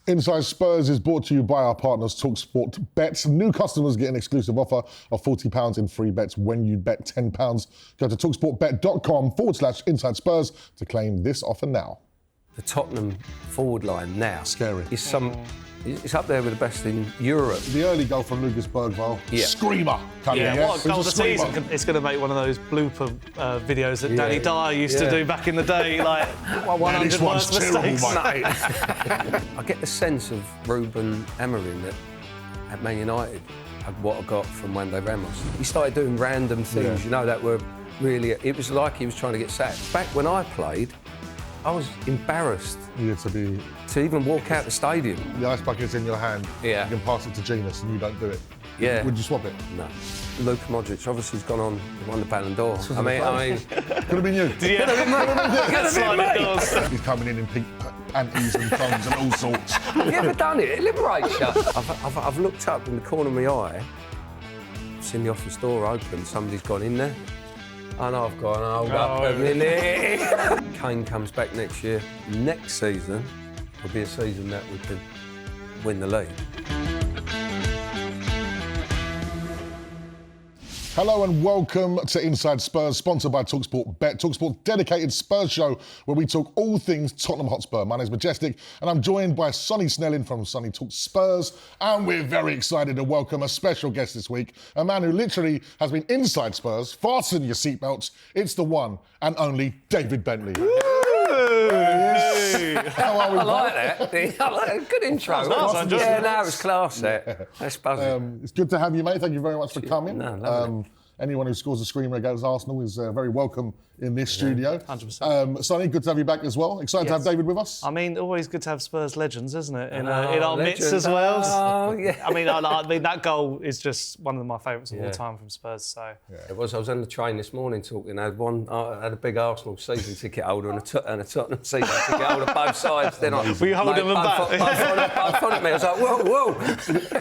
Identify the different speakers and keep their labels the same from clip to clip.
Speaker 1: Inside Spurs is brought to you by our partners talkSPORT Bets. New customers get an exclusive offer of £40 in free bets when you bet £10. Go to talksportbet.com/Inside Spurs to claim this offer now.
Speaker 2: The Tottenham forward line now
Speaker 1: Scary.
Speaker 2: It's up there with the best in Europe.
Speaker 1: The early goal from Lucas Bergvall, screamer coming in.
Speaker 3: What a goal of the season. It's going to make one of those blooper videos that Danny Dyer used to do back in the day, like 100 worst mistakes.
Speaker 2: I get the sense of Ruben Amorim that at Man United, what I got from Wande Ramos. He started doing random things, that were really... It was like he was trying to get sacked. Back when I played, I was embarrassed to even walk out the stadium.
Speaker 1: The ice bucket's in your hand.
Speaker 2: Yeah.
Speaker 1: You can pass it to Genius and you don't do it.
Speaker 2: Yeah.
Speaker 1: Would you swap it?
Speaker 2: No. Luka Modric obviously has gone on and won the Ballon d'Or. I mean,
Speaker 1: could have been you.
Speaker 3: Could have been me.
Speaker 1: He's coming in pink panties and thongs and all sorts.
Speaker 2: Have you ever done it? It liberates you. I've looked up in the corner of my eye, seen the office door open, somebody's gone in there. And I've gone, up a minute. Kane comes back next year. Next season will be a season that we could win the league.
Speaker 1: Hello and welcome to Inside Spurs, sponsored by talkSPORT Bet. talkSPORT's dedicated Spurs show where we talk all things Tottenham Hotspur. My name's Majestic and I'm joined by Sonny Snelling from Sonny Talks Spurs. And we're very excited to welcome a special guest this week, a man who literally has been inside Spurs. Fasten your seatbelts. It's the one and only David Bentley. How are we?
Speaker 2: I like that. Good intro. It was class. That's buzzing.
Speaker 1: It's good to have you, mate. Thank you very much for coming.
Speaker 2: No, lovely.
Speaker 1: Anyone who scores a screamer against Arsenal is very welcome in this studio.
Speaker 3: 100%.
Speaker 1: Sonny, good to have you back as well. Excited to have David with us.
Speaker 3: I mean, always good to have Spurs legends, isn't it? In our midst as well.
Speaker 2: Oh, yeah.
Speaker 3: I mean, that goal is just one of my favourites of all time from Spurs. So
Speaker 2: It was. I was on the train this morning talking. I had a big Arsenal season ticket holder and a Tottenham season ticket holder, both sides. Then
Speaker 3: were you holding them back?
Speaker 2: Both on at me. I was like, whoa.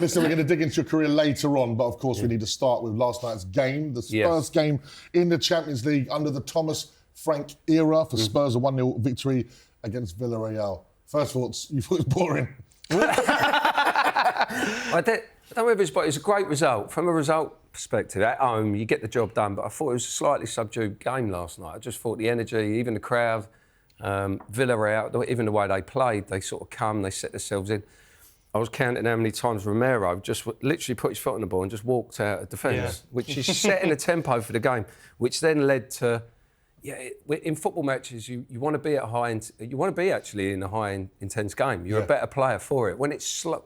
Speaker 1: Listen, we're going to dig into your career later on, but of course we need to start with last night's game, the Spurs game in the Champions League under the Thomas Frank era for Spurs, a 1-0 victory against Villarreal. First thoughts, you thought it was boring?
Speaker 2: I don't know if it's a great result. From a result perspective, at home, you get the job done, but I thought it was a slightly subdued game last night. I just thought the energy, even the crowd, Villarreal, even the way they played, they sort of come, they set themselves in. I was counting how many times Romero just literally put his foot on the ball and just walked out of defence, which is setting a tempo for the game, which then led to, in football matches, you want to be at you want to be actually in a high intense game. You're a better player for it. When it's slow,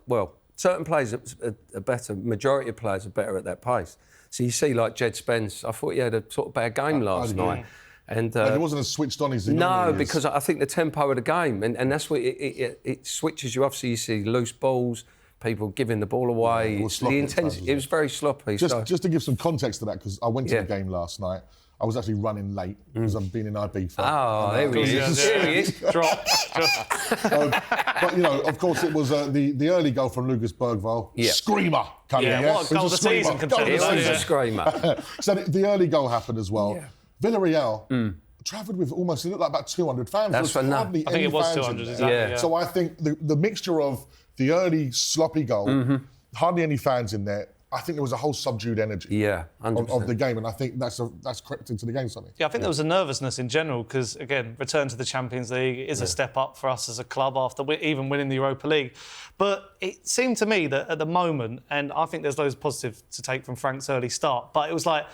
Speaker 2: certain players are better, majority of players are better at that pace. So you see, like Jed Spence, I thought he had a sort of bad game last night. And
Speaker 1: it wasn't as switched on as he
Speaker 2: No,
Speaker 1: normally is.
Speaker 2: because I think the tempo of the game, and that's what it switches you off. So you see loose balls, people giving the ball away. The intensity, it was very sloppy.
Speaker 1: Just to give some contect to that, because I went to the game last night. I was actually running late because I've been in IB for.
Speaker 2: There he is.
Speaker 3: Drop.
Speaker 1: But of course, it was the early goal from Lucas Bergvall. Screamer coming in.
Speaker 3: What a goal of the season.
Speaker 2: It was a screamer.
Speaker 1: So the early goal happened as well. Villarreal travelled with almost, it looked like about 200 fans.
Speaker 2: That's
Speaker 1: hardly
Speaker 3: I think it was 200, exactly.
Speaker 1: So I think the mixture of the early sloppy goal, hardly any fans in there, I think there was a whole subdued energy of the game, and I think that's crept into the game, Sonny.
Speaker 3: Yeah, I think there was a nervousness in general because, again, return to the Champions League is a step up for us as a club after even winning the Europa League. But it seemed to me that at the moment, and I think there's loads of positive to take from Frank's early start, but it was like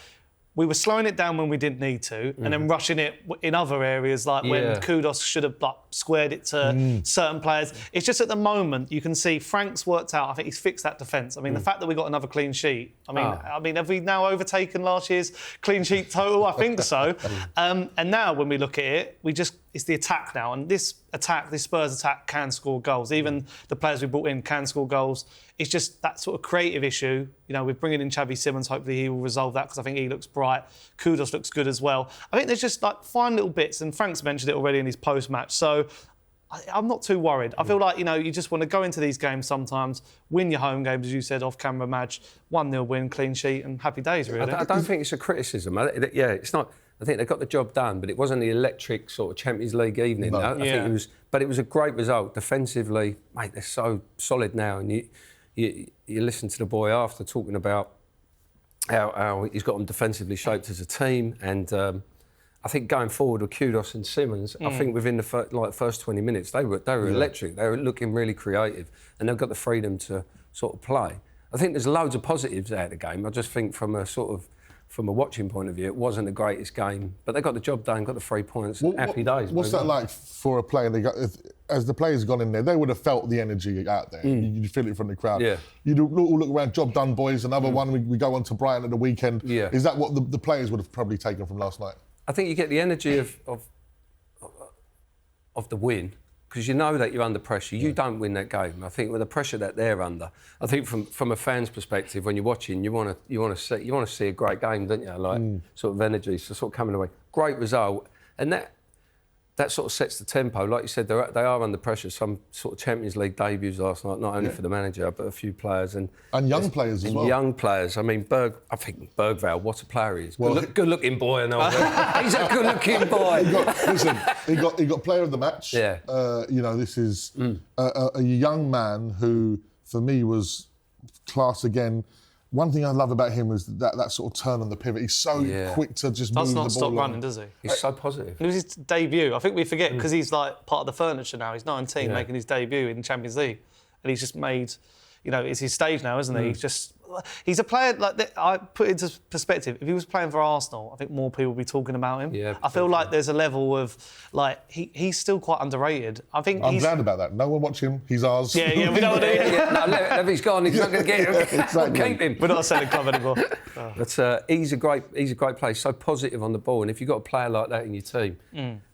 Speaker 3: we were slowing it down when we didn't need to, and then rushing it in other areas, like when Kudos should have squared it to certain players. It's just at the moment you can see Frank's worked out. I think he's fixed that defence. I mean, the fact that we got another clean sheet. I mean, have we now overtaken last year's clean sheet total? I think so. And now when we look at it, it's the attack now, and this Spurs attack can score goals. Even the players we brought in can score goals. It's just that sort of creative issue. We're bringing in Xavi Simons. Hopefully he will resolve that because I think he looks bright. Kudos looks good as well. I think there's just like fine little bits, and Frank's mentioned it already in his post-match. So I'm not too worried. I feel like, you just want to go into these games sometimes, win your home games, as you said, off-camera match, 1-0 win, clean sheet, and happy days, really.
Speaker 2: I don't think it's a criticism. It's not. I think they got the job done, but it wasn't the electric sort of Champions League evening.
Speaker 1: No.
Speaker 2: I think it was, but it was a great result defensively. Mate, they're so solid now, and you listen to the boy after talking about how he's got them defensively shaped as a team, and I think going forward with Kudos and Simmons, I think within the first 20 minutes they were electric. They were looking really creative, and they've got the freedom to sort of play. I think there's loads of positives out of the game. I just think from a watching point of view, it wasn't the greatest game, but they got the job done, got the 3 points. Happy days.
Speaker 1: What's that like for a player? As the players gone in there, they would have felt the energy out there. You'd feel it from the crowd.
Speaker 2: Yeah.
Speaker 1: You'd all look around, job done, boys. Another one. We go on to Brighton at the weekend.
Speaker 2: Yeah.
Speaker 1: Is that what the players would have probably taken from last night?
Speaker 2: I think you get the energy of the win, because you know that you're under pressure. You don't win that game. I think with the pressure that they're under, I think from a fan's perspective, when you're watching, you want to see a great game, don't you? Like sort of energy, so sort of coming away, great result, and that sort of sets the tempo. Like you said, they are under pressure. Some sort of Champions League debuts last night, not only for the manager but a few players and
Speaker 1: young players as well.
Speaker 2: Young players. I mean, I think Bergvall, what a player he is. Good-looking boy and all that. He's a good-looking boy.
Speaker 1: He got player of the match.
Speaker 2: Yeah.
Speaker 1: This is a young man who, for me, was class again. One thing I love about him is that sort of turn on the pivot. He's so quick to just move the ball.
Speaker 3: Does not stop running, does he?
Speaker 2: He's so positive.
Speaker 3: It was his debut. I think we forget because he's like part of the furniture now. He's 19, making his debut in the Champions League, and he's just made. It's his stage now, isn't he? He's a player like that. I put it into perspective. If he was playing for Arsenal, I think more people would be talking about him.
Speaker 2: Yeah,
Speaker 3: I feel like there's a level of he's still quite underrated. I think
Speaker 1: I'm glad about that. No one watch him. He's ours.
Speaker 3: Yeah, we don't want to.
Speaker 2: If he's gone, he's not going to get him.
Speaker 1: Exactly.
Speaker 2: Keep him.
Speaker 3: We're not a selling club anymore.
Speaker 2: But he's a great player. So positive on the ball, and if you've got a player like that in your team,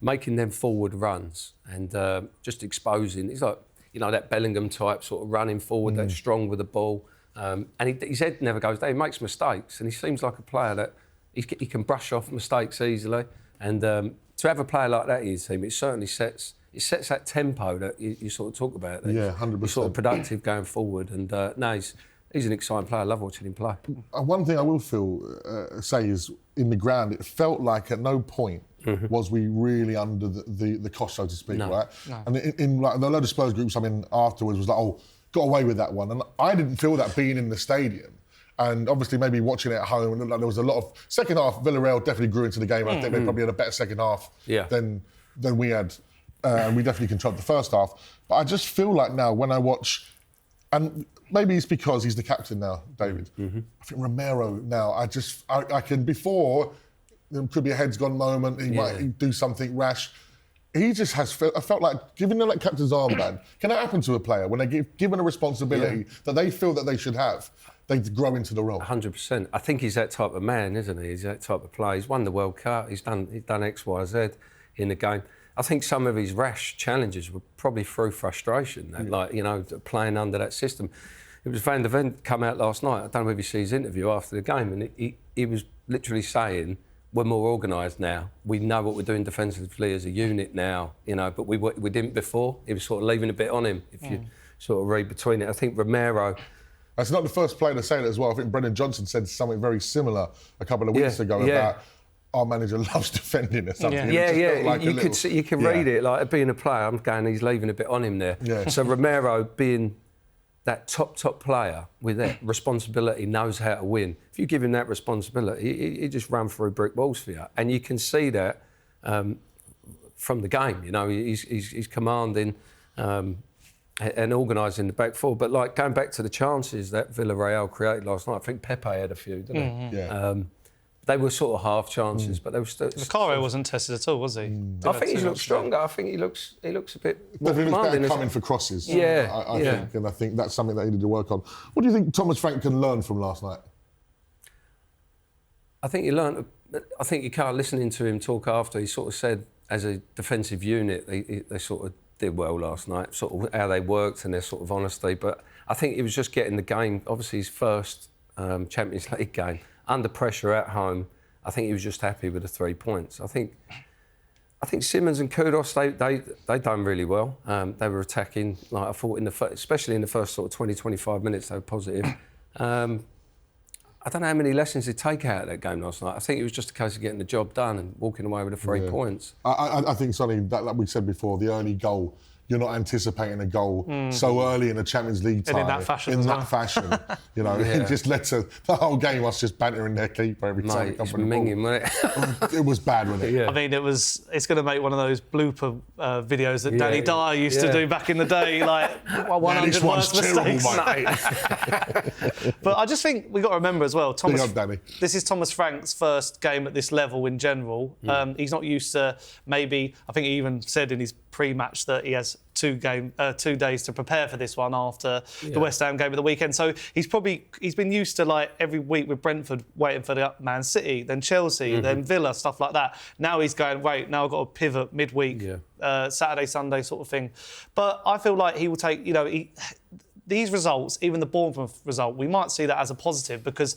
Speaker 2: making them forward runs and just exposing, he's like that Bellingham type, sort of running forward, that's strong with the ball. And his head never goes down. He makes mistakes, and he seems like a player that he can brush off mistakes easily. And to have a player like that in his team, it certainly sets that tempo that you sort of talk about.
Speaker 1: Yeah, 100%.
Speaker 2: He's sort of productive going forward, and he's an exciting player. I love watching him play.
Speaker 1: One thing I will say is in the ground, it felt like at no point was we really under the cosh, so to speak, right? No. And in like the load of Spurs groups I'm in afterwards was like, got away with that one. And I didn't feel that being in the stadium. And obviously maybe watching it at home, and there was a lot of... Second half, Villarreal definitely grew into the game. I think they probably had a better second half than we had. And we definitely controlled the first half. But I just feel like now when I watch... And maybe it's because he's the captain now, David. I think Romero now, I can... Before, there could be a heads gone moment, he might do something rash. He just has... I felt like giving them that captain's armband, can that happen to a player when they get given a responsibility that they feel that they should have? They grow into the role.
Speaker 2: 100%. I think he's that type of man, isn't he? He's that type of player. He's won the World Cup. He's done X, Y, Z in the game. I think some of his rash challenges were probably through frustration, playing under that system. It was Van der Ven come out last night. I don't know if you see his interview after the game, and he was literally saying, we're more organised now. We know what we're doing defensively as a unit now, but we didn't before. He was sort of leaving a bit on him, if you sort of read between it. I think Romero...
Speaker 1: That's not the first player to say that as well. I think Brendan Johnson said something very similar a couple of weeks ago about our manager loves defending or something.
Speaker 2: Like you can read it, like being a player, I'm going, he's leaving a bit on him there. Yeah. So Romero being that top player with that responsibility, knows how to win. If you give him that responsibility, he just run through brick walls for you. And you can see that from the game, he's commanding and organising the back four. But like going back to the chances that Villarreal created last night, I think Pepe had a few, didn't he? Yeah. They were sort of half chances, but they were still...
Speaker 3: Macario wasn't tested at all, was he?
Speaker 2: I think he looks stronger. I think he looks a bit more
Speaker 1: commanding. Better coming for crosses.
Speaker 2: Yeah.
Speaker 1: I think, and I think that's something that he needed to work on. What do you think Thomas Frank can learn from last night?
Speaker 2: I think you can't listening to him talk after. He sort of said, as a defensive unit, they sort of did well last night, sort of how they worked and their sort of honesty. But I think he was just getting the game, obviously his first Champions League game, under pressure at home. I think he was just happy with the 3 points. I think Simmons and Kudos, they done really well. They were attacking, like I thought, especially in the first sort of 20, 25 minutes, they were positive. I I don't know how many lessons he'd take out of that game last night. I think it was just a case of getting the job done and walking away with the 3 points.
Speaker 1: I think, Sonny, that, like we said before, the early goal, you're not anticipating a goal so early in the Champions League time.
Speaker 3: And in that fashion.
Speaker 1: You know, it just led to the whole game us just bantering their keeper every time we come from the ball.
Speaker 2: Wasn't it?
Speaker 1: It was bad, wasn't it?
Speaker 2: Yeah.
Speaker 3: I mean, it's going to make one of those blooper videos that Danny Dyer used to do back in the day, like 100 worst mistakes. But I just think we've got to remember as well,
Speaker 1: Big up, Danny.
Speaker 3: this is Thomas Frank's first game at this level in general. He's not used to I think he even said in his pre-match that he has 2 days to prepare for this one after the West Ham game of the weekend. So he's been used to, like, every week with Brentford waiting for the Man City, then Chelsea, then Villa, stuff like that. Now he's going, wait, now I've got to pivot midweek, Saturday, Sunday sort of thing. But I feel like he will take, these results, even the Bournemouth result, we might see that as a positive because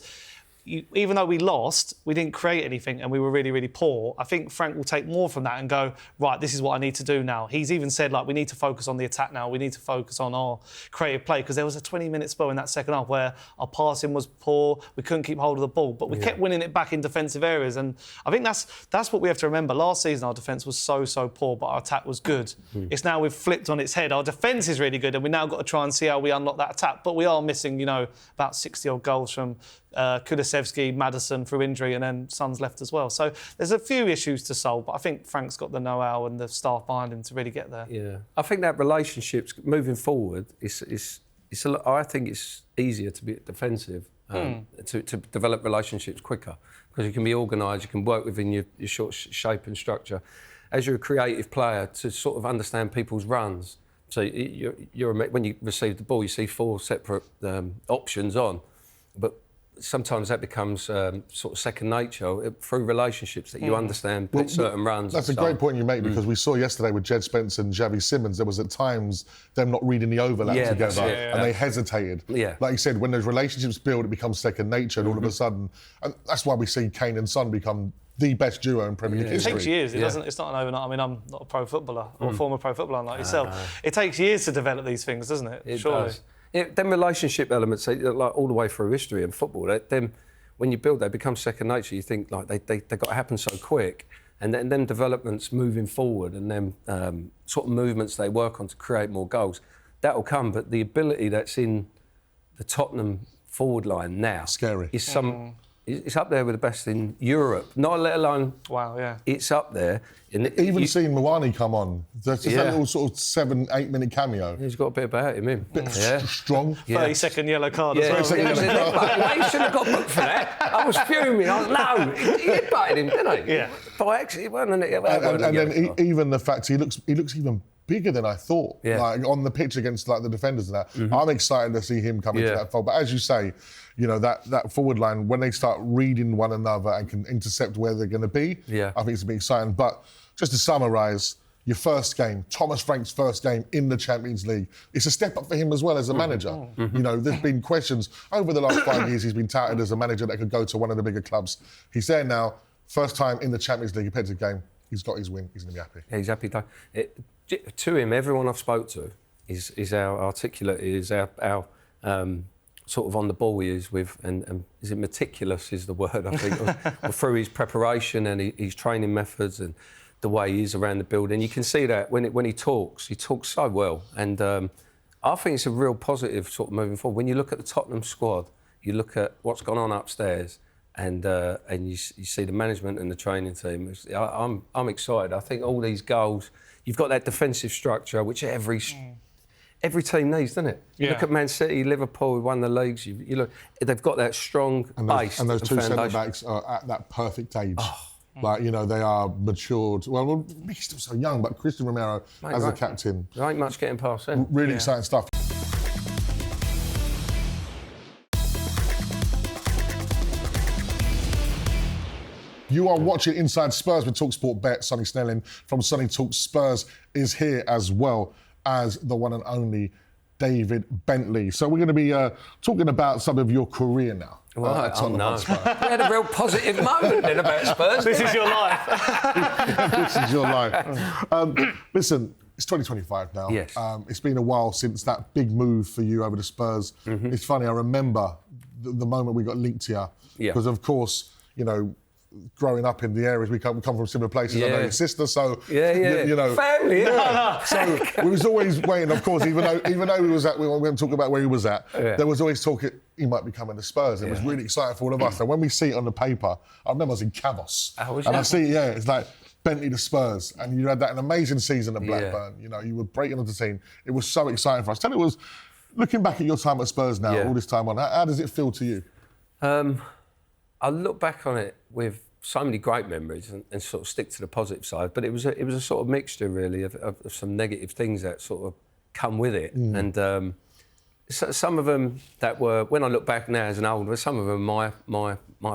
Speaker 3: even though we lost, we didn't create anything and we were really, really poor. I think Frank will take more from that and go, right, this is what I need to do now. He's even said, like, we need to focus on the attack now. We need to focus on our creative play because there was a 20-minute spell in that second half where our passing was poor. We couldn't keep hold of the ball, but we kept winning it back in defensive areas. And I think that's what we have to remember. Last season, our defence was so poor, but our attack was good. It's now we've flipped on its head. Our defence is really good and we now got to try and see how we unlock that attack. But we are missing, about 60-odd goals from Kulusevski, Maddison through injury, and then Son's left as well. So there's a few issues to solve, but I think Frank's got the know-how and the staff behind him to really get there.
Speaker 2: Yeah, I think that relationships moving forward I think it's easier to be defensive, to develop relationships quicker because you can be organised, you can work within your short shape and structure. As you're a creative player, to sort of understand people's runs. So when you receive the ball, you see 4 separate options on, but sometimes that becomes sort of second nature through relationships that you understand certain runs.
Speaker 1: That's a great point you make because we saw yesterday with Jed Spence and Xavi Simons, there was at times them not reading the overlap together and they hesitated.
Speaker 2: Yeah.
Speaker 1: Like you said, when those relationships build, it becomes second nature and all of a sudden, and that's why we see Kane and Son become the best duo in Premier League history.
Speaker 3: It takes years. It's not an overnight. I mean, I'm not a pro footballer or a former pro footballer like yourself. It takes years to develop these things, doesn't it?
Speaker 2: It
Speaker 3: Surely.
Speaker 2: does. Them relationship elements, like all the way through history and football, when you build, they become second nature. You think like they got to happen so quick, and then them developments moving forward, and them sort of movements they work on to create more goals, that will come. But the ability that's in the Tottenham forward line now,
Speaker 1: scary,
Speaker 2: is it's up there with the best in Europe. Not let alone.
Speaker 3: Wow, yeah.
Speaker 2: It's up there.
Speaker 1: Even seeing Mwani come on, there's just that little sort of 7-8 minute cameo.
Speaker 2: He's got a bit about him.
Speaker 1: Strong.
Speaker 3: 30-second yellow card as well.
Speaker 2: He shouldn't have got booked for that. I was fuming. I was, no, he butted him, didn't he?
Speaker 3: Yeah.
Speaker 2: By accident, wasn't it?
Speaker 1: And then even the fact he looks even bigger than I thought.
Speaker 2: Yeah.
Speaker 1: Like on the pitch against like the defenders and that. I'm excited to see him come into that fold. But as you say, that forward line, when they start reading one another and can intercept where they're going to be, I think it's going to be exciting. But just to summarise, your first game, Thomas Frank's first game in the Champions League, it's a step up for him as well as a manager. There's been questions over the last 5 years. He's been touted as a manager that could go to one of the bigger clubs. He's there now, first time in the Champions League, competitive game. He's got his win. He's going to be happy.
Speaker 2: Yeah, he's happy. To him, everyone I've spoke to is how articulate he is, how sort of on the ball he is with, and is it meticulous is the word, I think, through his preparation and his training methods and the way he is around the building. You can see that when he talks so well. And I think it's a real positive sort of moving forward. When you look at the Tottenham squad, you look at what's gone on upstairs, and you see the management and the training team. I'm excited. I think all these goals, you've got that defensive structure, which every team needs, doesn't it? You look at Man City, Liverpool, who won the leagues. You look, they've got that strong base.
Speaker 1: And those two centre-backs are at that perfect age. Like, they are matured. Well, he's still so young, but Christian Romero as a captain.
Speaker 2: There ain't much getting past him.
Speaker 1: Really exciting stuff. You are watching Inside Spurs with talkSPORT Bet. Sonny Snelling from Sonny Talks Spurs is here, as well as the one and only David Bentley. So we're going to be talking about some of your career now.
Speaker 2: Well, no. We had a real positive moment then about Spurs.
Speaker 3: This is your life.
Speaker 1: This is your life. Listen, it's 2025 now.
Speaker 2: Yes.
Speaker 1: It's been a while since that big move for you over to Spurs. It's funny, I remember the moment we got linked here.
Speaker 2: Yeah.
Speaker 1: Because, of course, you know, growing up in the areas, we come from similar places. I know your sister, so you know,
Speaker 2: family.
Speaker 1: So we was always waiting. Of course, even though we went talking about where he was at, there was always talk he might be coming to Spurs. It was really exciting for all of us. And when we see it on the paper, I remember I was in Cavos, and I see it's like Bentley to Spurs, and you had that an amazing season at Blackburn. You know, you were breaking onto the team. It was so exciting for us. Tell me, looking back at your time at Spurs now, all this time on, how does it feel to you?
Speaker 2: I look back on it with so many great memories and sort of stick to the positive side, but it was a sort of mixture really of some negative things that sort of come with it. And some of them that were, when I look back now as an older, some of them my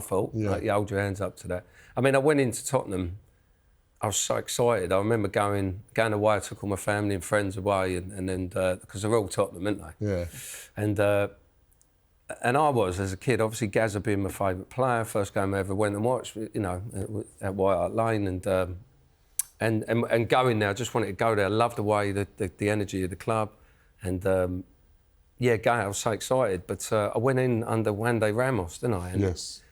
Speaker 2: fault. Like, you hold your hands up to that. I mean, I went into Tottenham, I was so excited. I remember going away, I took all my family and friends away, and then, because they're all Tottenham, aren't they? Yeah. And I was, as a kid, obviously Gazza being my favourite player, first game I ever went and watched, you know, at White Hart Lane, and going there, I just wanted to go there. I loved the way, the energy of the club, and going, I was so excited. But I went in under Juande Ramos, didn't I? And
Speaker 1: yes.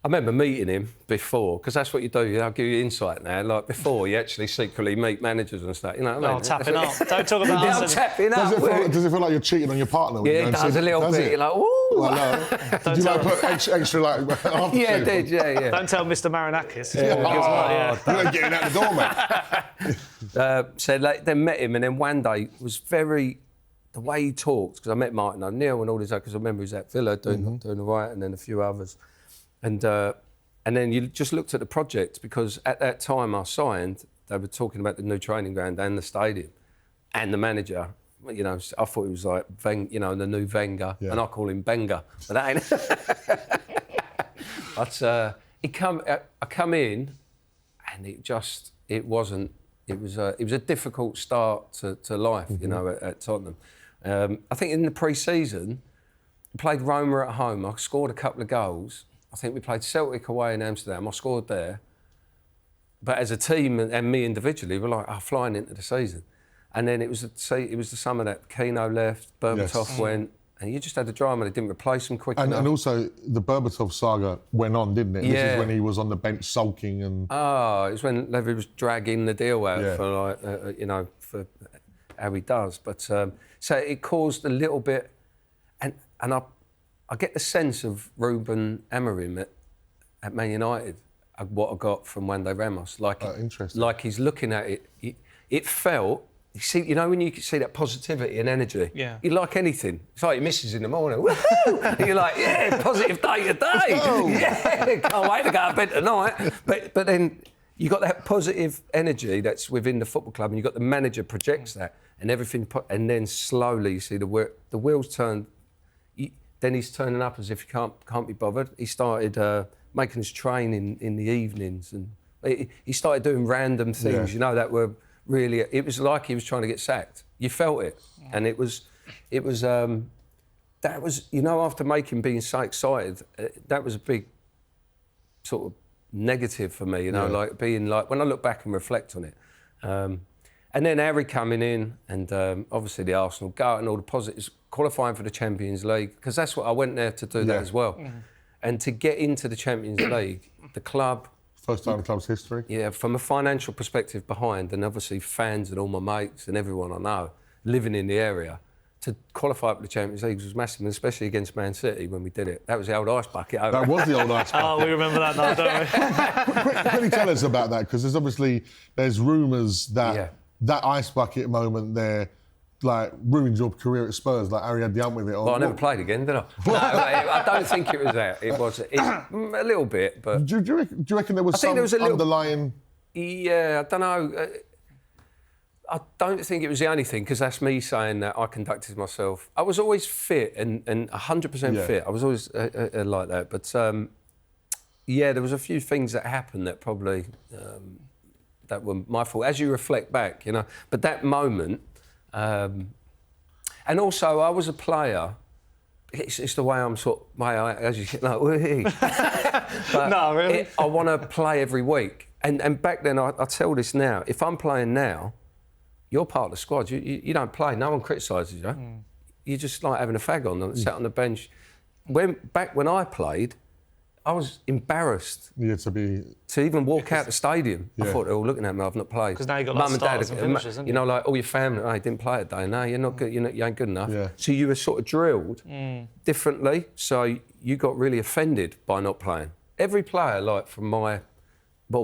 Speaker 2: I remember meeting him before, because that's what you do. I'll give you insight now. Like before, you actually secretly meet managers and stuff. You know what I mean?
Speaker 3: Tapping up. Don't talk about
Speaker 2: I'm
Speaker 3: us.
Speaker 2: tapping up.
Speaker 1: Does it feel like you're cheating on your partner?
Speaker 2: Yeah, it does a little bit. You're like, ooh.
Speaker 1: Well, no. Did you like put extra like after
Speaker 2: Yeah, I did. Yeah.
Speaker 3: Don't tell Mr. Marinakis.
Speaker 1: You ain't getting out the door, mate.
Speaker 2: So then met him, and then one day was very. The way he talked, because I met Martin O'Neill and all this, because I remember he was at Villa doing the right, and then a few others. And then you just looked at the project, because at that time I signed, they were talking about the new training ground and the stadium and the manager. You know, I thought he was like, the new Wenger, and I call him Benga. But that ain't. But I come in, and it was a difficult start to life, you know, at Tottenham. I think in the pre-season, we played Roma at home. I scored a couple of goals. I think we played Celtic away in Amsterdam. I scored there. But as a team and me individually, we're like, flying into the season. And then it was the summer that Keno left, Berbatov went, and you just had the drama. They didn't replace him quick enough.
Speaker 1: And also, the Berbatov saga went on, didn't it?
Speaker 2: Yeah.
Speaker 1: This is when he was on the bench sulking and...
Speaker 2: Oh, it was when Levy was dragging the deal out for, like, for how he does. But so it caused a little bit... And I get the sense of Ruben Amorim at Man United, what I got from Juande Ramos.
Speaker 1: Interesting.
Speaker 2: Like he's looking at it. It felt... You know when you see that positivity and energy?
Speaker 3: Yeah.
Speaker 2: You like anything. It's like your missus in the morning. Woohoo! And you're like, yeah, positive day today.
Speaker 1: Oh.
Speaker 2: Yeah, can't wait to go to bed tonight. But then you got that positive energy that's within the football club, and you got the manager projects that, and everything. And then slowly you see the wheels turn. Then he's turning up as if he can't be bothered. He started making us train in the evenings, and he started doing random things. You know, that were. Really, it was like he was trying to get sacked. You felt it, and it was that was, you know, after making being so excited, that was a big sort of negative for me. You know, like being like when I look back and reflect on it, and then Harry coming in, and obviously the Arsenal go and all the positives, qualifying for the Champions League, because that's what I went there to do that as well, and to get into the Champions League, the club.
Speaker 1: First time in the club's history?
Speaker 2: Yeah, from a financial perspective behind, and obviously fans and all my mates and everyone I know living in the area, to qualify for the Champions League was massive, and especially against Man City when we did it. That was the old ice bucket.
Speaker 1: That was the old ice bucket.
Speaker 3: Oh, we remember that now, don't we?
Speaker 1: Quickly tell us about that, because there's rumours that that ice bucket moment there, like, ruined your career at Spurs, like Harry had the hump with it.
Speaker 2: Well, I never played again, did I? No, I don't think it was that. It was a little bit, but...
Speaker 1: Do you reckon there was some underlying...
Speaker 2: Yeah, I don't know. I don't think it was the only thing, because that's me saying that I conducted myself. I was always fit and 100% fit. I was always like that. But, there was a few things that happened that probably that were my fault, as you reflect back, you know. But that moment... and also, I was a player. It's the way I'm as you like, but
Speaker 3: no, really.
Speaker 2: I want to play every week. And back then, I tell this now. If I'm playing now, you're part of the squad. You don't play. No one criticises you. You're just like having a fag on and sat on the bench. back when I played, I was embarrassed to even walk out the stadium. I thought they were all looking at me. I've not played.
Speaker 3: Because now you've got like starters and finishers, haven't you?
Speaker 2: You know, like all your family. I didn't play today. No, you're not good. You ain't good enough.
Speaker 1: Yeah.
Speaker 2: So you were sort of drilled differently. So you got really offended by not playing. Every player, like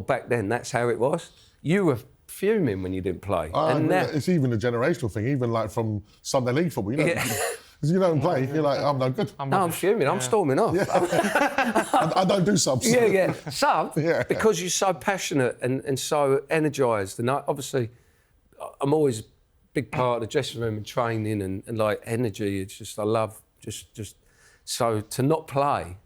Speaker 2: back then, that's how it was. You were fuming when you didn't play.
Speaker 1: It's even a generational thing. Even like from Sunday League football, you know. Because you don't play, you're like, I'm no good.
Speaker 2: I'm fuming, I'm storming off.
Speaker 1: Yeah. I don't do subs.
Speaker 2: Yeah. Because you're so passionate and so energised. And obviously, I'm always a big part of the dressing room and training and like energy. It's just, I love just so to not play,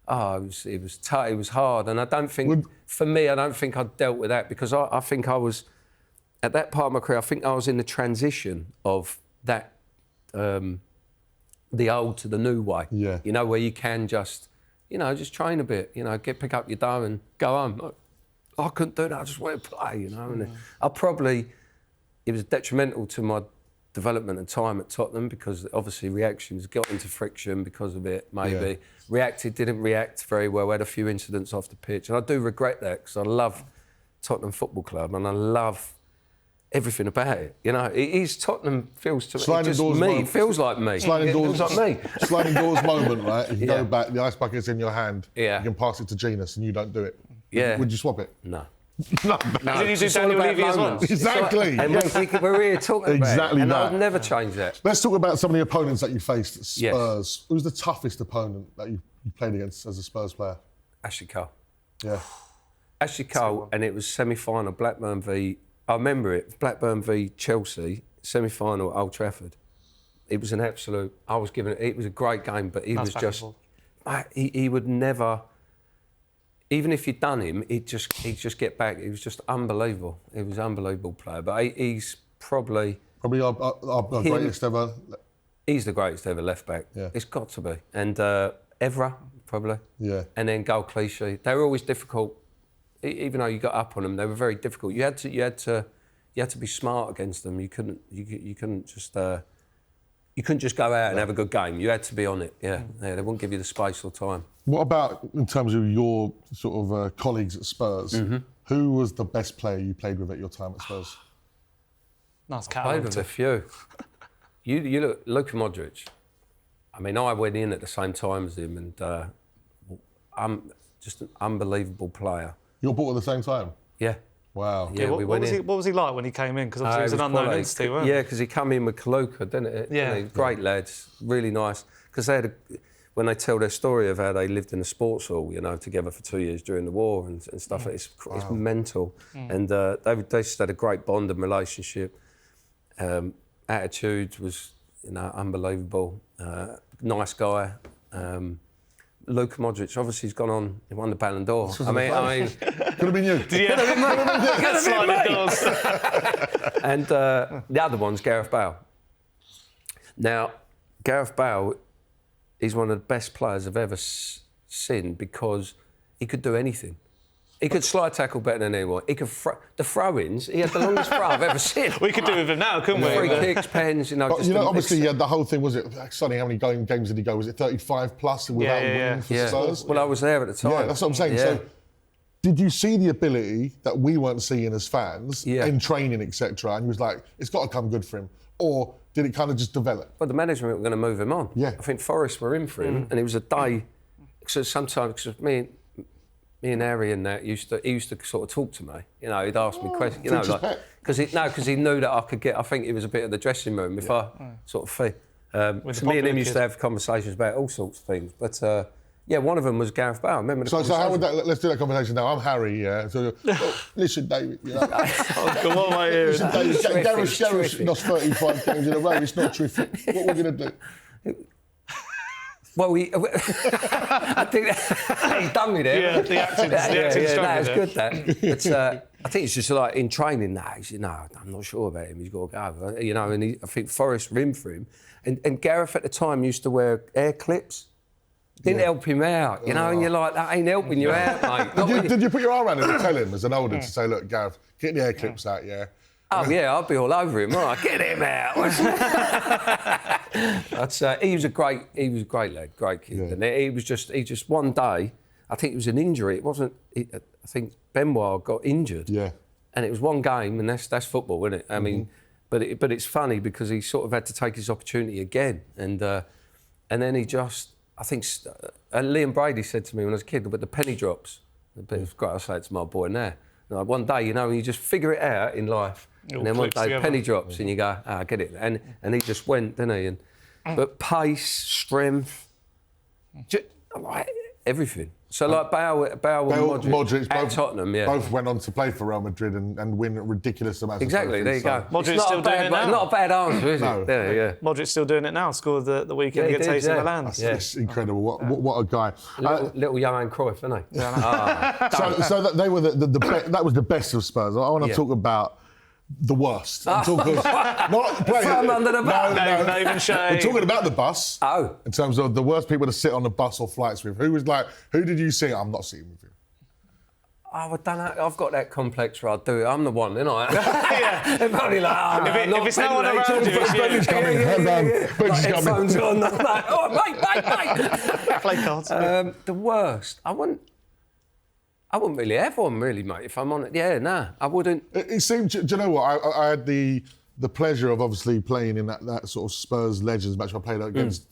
Speaker 2: it was tough, it was hard. And I don't think, for me, I don't think I dealt with that because I think I was, at that part of my career, I think I was in the transition of that, the old to the new way.
Speaker 1: Yeah.
Speaker 2: You know, where you can just train a bit, pick up your dough and go home. I couldn't do that, I just wanted to play, And it was detrimental to my development and time at Tottenham because obviously reactions got into friction because of it, maybe. Yeah. Didn't react very well, had a few incidents off the pitch. And I do regret that because I love Tottenham Football Club and I love everything about it. Tottenham feels to me. It feels like me.
Speaker 1: Sliding doors moment, right? If you go back, the ice bucket's in your hand.
Speaker 2: Yeah.
Speaker 1: You can pass it to Genus and you don't do it.
Speaker 2: Yeah.
Speaker 1: Would you swap it?
Speaker 2: No.
Speaker 1: No.
Speaker 3: Did you do Daniel Levy as well?
Speaker 1: Exactly.
Speaker 2: And we're here talking about
Speaker 1: exactly
Speaker 2: it. And
Speaker 1: that.
Speaker 2: I'd never change that.
Speaker 1: Let's talk about some of the opponents that you faced at Spurs.
Speaker 2: Yes.
Speaker 1: Who was the toughest opponent that you played against as a Spurs player?
Speaker 2: Ashley Cole.
Speaker 1: Yeah.
Speaker 2: Ashley Cole, and it was semi-final Blackburn v... I remember it, Blackburn v Chelsea, semi-final at Old Trafford. It was an absolute... it was a great game, but he was just... He would never... Even if you'd done him, he'd just get back. He was just unbelievable. He was an unbelievable player. But he's probably
Speaker 1: our greatest ever...
Speaker 2: He's the greatest ever left-back.
Speaker 1: Yeah.
Speaker 2: It's got to be. And Evra, probably.
Speaker 1: Yeah.
Speaker 2: And then Goal Clichy. They were always difficult. Even though you got up on them, they were very difficult. You had to be smart against them. You couldn't just go out and have a good game. You had to be on it. Yeah, they wouldn't give you the space or time.
Speaker 1: What about in terms of your sort of colleagues at Spurs? Mm-hmm. Who was the best player you played with at your time at Spurs?
Speaker 3: Nice
Speaker 2: I played with a few. You look, Luka Modric. I mean, I went in at the same time as him, and I'm just an unbelievable player.
Speaker 1: You all bought at the same time?
Speaker 2: Yeah.
Speaker 1: Wow.
Speaker 2: Yeah,
Speaker 3: what was he like when he came in? Because obviously he was an unknown entity, wasn't he?
Speaker 2: Yeah, because he came in with Kaluka, didn't it?
Speaker 3: Yeah.
Speaker 2: Great lads, really nice. Because when they tell their story of how they lived in the sports hall, together for 2 years during the war and stuff, it's mental. And they just had a great bond and relationship. Attitude was, unbelievable. Nice guy. Luka Modric, obviously he's gone on, he won the Ballon d'Or. I mean...
Speaker 1: Could have been you.
Speaker 2: And the other one's Gareth Bale. Now, Gareth Bale is one of the best players I've ever seen because he could do anything. He could slide tackle better than anyone. He could the throw-ins. He had the longest throw I've ever seen.
Speaker 3: We could do with him now, couldn't we?
Speaker 2: Free kicks, pens,
Speaker 1: But, obviously, the whole thing was it. Sonny, how many games did he go? Was it 35 plus without winning for Spurs?
Speaker 2: Well, I was there at the time.
Speaker 1: Yeah, that's what I'm saying.
Speaker 2: Yeah.
Speaker 1: So, did you see the ability that we weren't seeing as fans in training, etc.? And he was like, it's got to come good for him, or did it kind of just develop?
Speaker 2: Well, the management were going to move him on.
Speaker 1: Yeah.
Speaker 2: I think Forest were in for him, and it was a day. So sometimes, because me and Harry and that he used to sort of talk to me. He'd ask me questions. Because he knew that I could get. I think it was a bit of the dressing room if I sort of fit. So me and him used to have conversations about all sorts of things. But one of them was Gareth Bale. Remember the
Speaker 1: So how would that? Let's do that conversation now. I'm Harry. Yeah. So listen, David.
Speaker 3: Come on, my ear.
Speaker 1: Listen, David. Gareth lost 35 games in a row. It's not terrific. What we're going to do?
Speaker 2: Well, I think he's done me there.
Speaker 3: Yeah, the acting
Speaker 2: it's good that. But I think it's just like in training now. I'm not sure about him. He's got to go. And I think Forest rimmed for him. And Gareth at the time used to wear air clips. Didn't help him out, and you're like, that ain't helping you out, mate.
Speaker 1: Did you put your arm around him and tell him as an older to say, look, Gareth, get the air clips out, yeah?
Speaker 2: Oh yeah, I'd be all over him. Right, get him out. I'd say he was a great lad, great kid.
Speaker 1: Yeah.
Speaker 2: And he just one day, I think it was an injury. It wasn't. I think Benoit got injured.
Speaker 1: Yeah.
Speaker 2: And it was one game, and that's football, isn't it? I mean, but it's funny because he sort of had to take his opportunity again, and then he just, I think, Liam Brady said to me when I was a kid about the penny drops. It's great. I say it to my boy now. Like one day, you just figure it out in life, and then one day
Speaker 3: together.
Speaker 2: penny drops, and you go, I get it. And he just went, didn't he? But pace, strength, like everything. So like Bale and Modric at Tottenham, yeah.
Speaker 1: Both went on to play for Real Madrid and win ridiculous amounts
Speaker 2: Exactly,
Speaker 1: of
Speaker 2: there you go.
Speaker 3: Modric's still doing it now.
Speaker 2: Not a bad answer, is
Speaker 1: No.
Speaker 2: it? Yeah.
Speaker 3: Modric's still doing it now. Scored the weekend against AC Milan.
Speaker 1: It's incredible. What a guy.
Speaker 2: Little Johan Cruyff, isn't he?
Speaker 1: So that they were that was the best of Spurs. I want to talk about the worst. I'm talking not playing.
Speaker 2: Throw 'em under the bus.
Speaker 3: No, even shame.
Speaker 1: We're talking about the bus.
Speaker 2: Oh.
Speaker 1: In terms of the worst people to sit on the bus or flights with. Who did you see? I'm not sitting with you.
Speaker 2: Oh, I don't know. I've got that complex where I do it. I'm the one, innit? Yeah. They're probably like,
Speaker 3: if it's no one around you, it's you.
Speaker 1: Bentley's coming. Bentley's coming.
Speaker 2: Headphones on. I'm like, oh, mate.
Speaker 3: Play cards.
Speaker 2: The worst. I wouldn't really have one, really, mate. If I'm on it, I wouldn't.
Speaker 1: It seemed. Do you know what? I had the pleasure of obviously playing in that sort of Spurs Legends match. I played against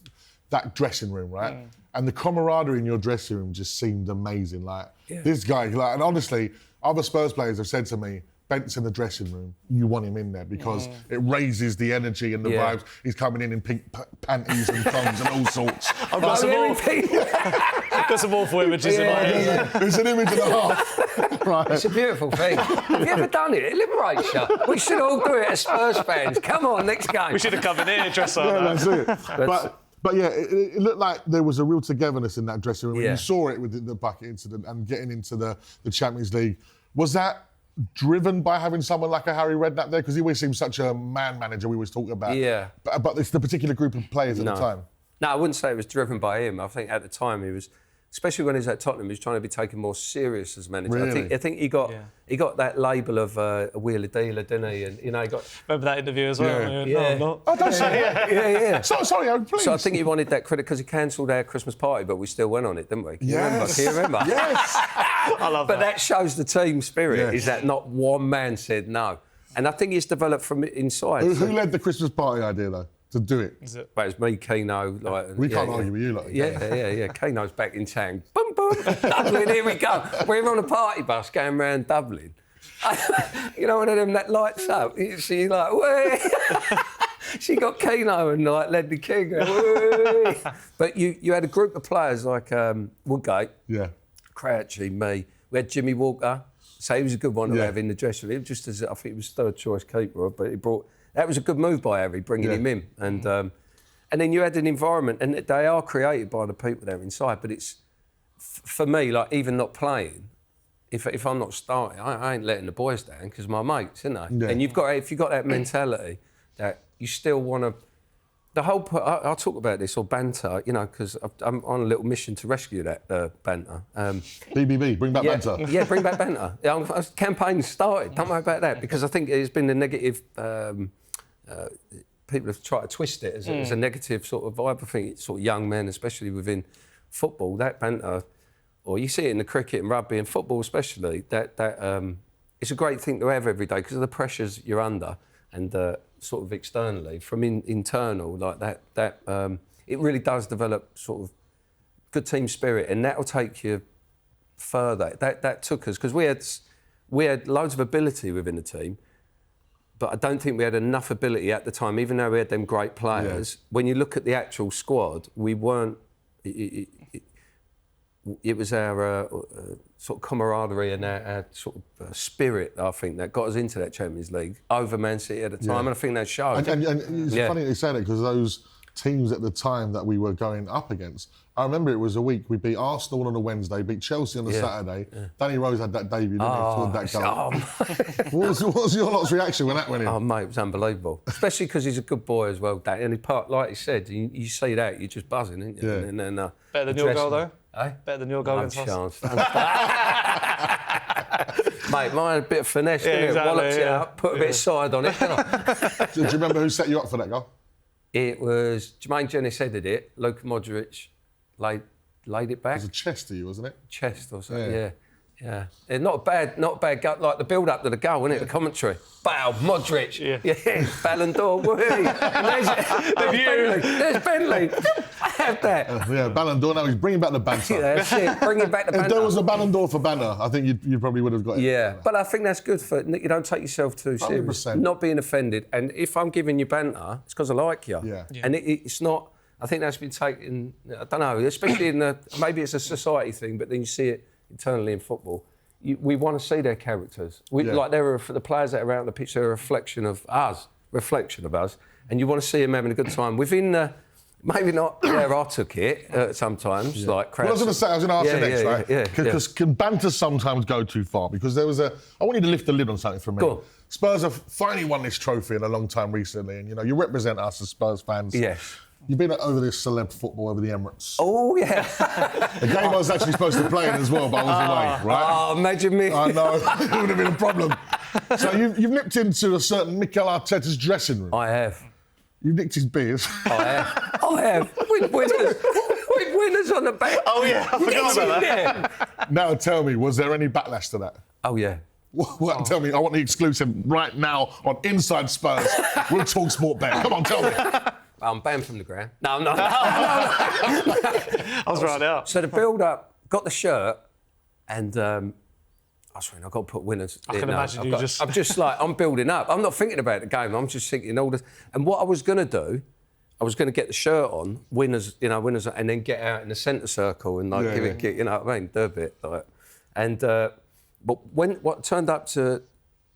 Speaker 1: that dressing room, right? And the camaraderie in your dressing room just seemed amazing. Like this guy, and honestly, other Spurs players have said to me, Bent's in the dressing room, you want him in there because it raises the energy and the vibes. He's coming in pink panties and thongs and all sorts.
Speaker 3: I've got some awful images in my head.
Speaker 1: It's an image and a half. Right.
Speaker 2: It's a beautiful thing. Have you ever done it? It liberates you. We should all do it as Spurs fans. Come on, next game.
Speaker 3: We should have come in here, dress like that.
Speaker 1: That's it. But yeah, it looked like there was a real togetherness in that dressing room.
Speaker 2: Yeah.
Speaker 1: You saw it with the bucket incident and getting into the Champions League. Was that driven by having someone like a Harry Redknapp there? Because he always seems such a man manager we always talk about.
Speaker 2: Yeah.
Speaker 1: But it's the particular group of players at the time.
Speaker 2: No, I wouldn't say it was driven by him. I think at the time he was, especially when he was at Tottenham, he was trying to be taken more serious as manager.
Speaker 1: Really?
Speaker 2: I think he got that label of a wheeler dealer, didn't he? And he got.
Speaker 3: Remember that interview as well?
Speaker 1: Yeah.
Speaker 3: No, I'm not.
Speaker 1: Oh, don't say it.
Speaker 2: Yeah.
Speaker 1: Sorry, Aaron, please.
Speaker 2: So I think he wanted that credit because he cancelled our Christmas party, but we still went on it, didn't we? Can you remember?
Speaker 1: Yes.
Speaker 3: I love
Speaker 2: But
Speaker 3: that.
Speaker 2: that shows the team spirit,
Speaker 1: Yes.
Speaker 2: is that not one man said no. And I think it's developed from inside.
Speaker 1: Who led the Christmas party idea, though, to do it?
Speaker 3: Is it?
Speaker 2: Well, it was me, Keno.
Speaker 1: We can't argue with you, like.
Speaker 2: Yeah. Keno's back in town. Boom, boom. Dublin, here we go. We're on a party bus going round Dublin. You know, one of them that lights up. She like, way. She got Keno and like led the king. Way. But you had a group of players like Woodgate, Crouchy, me. We had Jimmy Walker. So he was a good one to have in the dressing room. Just as I think he was third choice keeper, but he brought. That was a good move by Harry, bringing him in. And then you had an environment, and they are created by the people there inside. But it's, for me, like even not playing, if I'm not starting, I ain't letting the boys down because my mates, isn't I?
Speaker 1: Yeah.
Speaker 2: And if you've got that mentality that you still want to, I'll talk about this or banter, you know, because I'm on a little mission to rescue that banter.
Speaker 1: BBB, bring back banter.
Speaker 2: Yeah, bring back banter. Campaign started. Don't worry about that because I think it's been a negative. People have tried to twist it as a negative sort of vibe. I think it's sort of young men, especially within football, that banter, or you see it in the cricket and rugby and football especially. That it's a great thing to have every day because of the pressures you're under and sort of externally from internal like that. It really does develop sort of good team spirit, and that will take you further. That took us because we had loads of ability within the team. But I don't think we had enough ability at the time, even though we had them great players. Yeah. When you look at the actual squad, we weren't. It was our sort of camaraderie and our sort of spirit, I think, that got us into that Champions League over Man City at the time, and I think that showed.
Speaker 1: And it's funny that you say that because those teams at the time that we were going up against, I remember it was a week. We beat Arsenal on a Wednesday, beat Chelsea on a Saturday. Danny Rose had that debut, didn't he, toward that goal. What was your lot's reaction when that went in?
Speaker 2: Oh, mate, it was unbelievable. Especially because he's a good boy as well, Danny. And he like he said, you see that, you're just buzzing, aren't you?
Speaker 1: Yeah.
Speaker 2: And then,
Speaker 3: better than your goal, though?
Speaker 2: Eh?
Speaker 3: Better than your goal
Speaker 2: No
Speaker 3: against us?
Speaker 2: chance. Mate, mine had a bit of finesse, didn't it?
Speaker 3: exactly,
Speaker 2: Walloped it up, put a bit of side on it, didn't I?
Speaker 1: Do you remember who set you up for that goal?
Speaker 2: It was Jermaine Jennings headed it. Luka Modric laid it back.
Speaker 1: It was a chest to you, wasn't it?
Speaker 2: Chest or something, yeah. Not a bad goal. Like the build-up to the goal, wasn't it? The commentary. Bow, Modric. Yeah. Ballon d'Or, whee. There's Bentley. I have that.
Speaker 1: Yeah, Ballon d'Or. Now he's bringing back the banter.
Speaker 2: Yeah, that's it. Bringing back the banter.
Speaker 1: If there was a Ballon d'Or for banner, I think you probably would have got it.
Speaker 2: Yeah, but I think that's good for you don't take yourself too serious.
Speaker 1: 100%.
Speaker 2: Not being offended. And if I'm giving you banter, it's because I like you.
Speaker 1: Yeah.
Speaker 2: And it's not. I think that's been taken. I don't know. Especially maybe it's a society thing, but then you see it internally in football. We want to see their characters. Like for the players that are out on the pitch, they're a reflection of us, and you want to see them having a good time within. Maybe not where I took it sometimes, like crowds.
Speaker 1: Well, I was going to ask you next, right? Because can banter sometimes go too far? Because I want you to lift the lid on something for me.
Speaker 2: Go on.
Speaker 1: Spurs have finally won this trophy in a long time recently, and you represent us as Spurs fans.
Speaker 2: Yes.
Speaker 1: You've been over this celeb football over the Emirates.
Speaker 2: Oh, yeah.
Speaker 1: The game I was actually supposed to play in as well, but I was away, right?
Speaker 2: Oh, imagine me.
Speaker 1: I know, it would have been a problem. So you've nipped into a certain Mikel Arteta's dressing room.
Speaker 2: I have.
Speaker 1: You've nicked his beers.
Speaker 2: I have. With winners on the back.
Speaker 3: Oh, yeah, I forgot about that.
Speaker 1: Now tell me, was there any backlash to that?
Speaker 2: Oh, yeah.
Speaker 1: What? Tell me, I want the exclusive right now on Inside Spurs. We'll talk sport bet. Come on, tell me.
Speaker 2: I'm banned from the ground. No.
Speaker 3: I was right out.
Speaker 2: So the build-up, got the shirt, and I was thinking, I've got to put winners.
Speaker 3: I can imagine you just...
Speaker 2: I'm just like, I'm building up. I'm not thinking about the game. I'm just thinking all this. And what I was going to do, I was going to get the shirt on, winners, and then get out in the centre circle and give it, you know what I mean, do a bit. Like. And, but what turned up to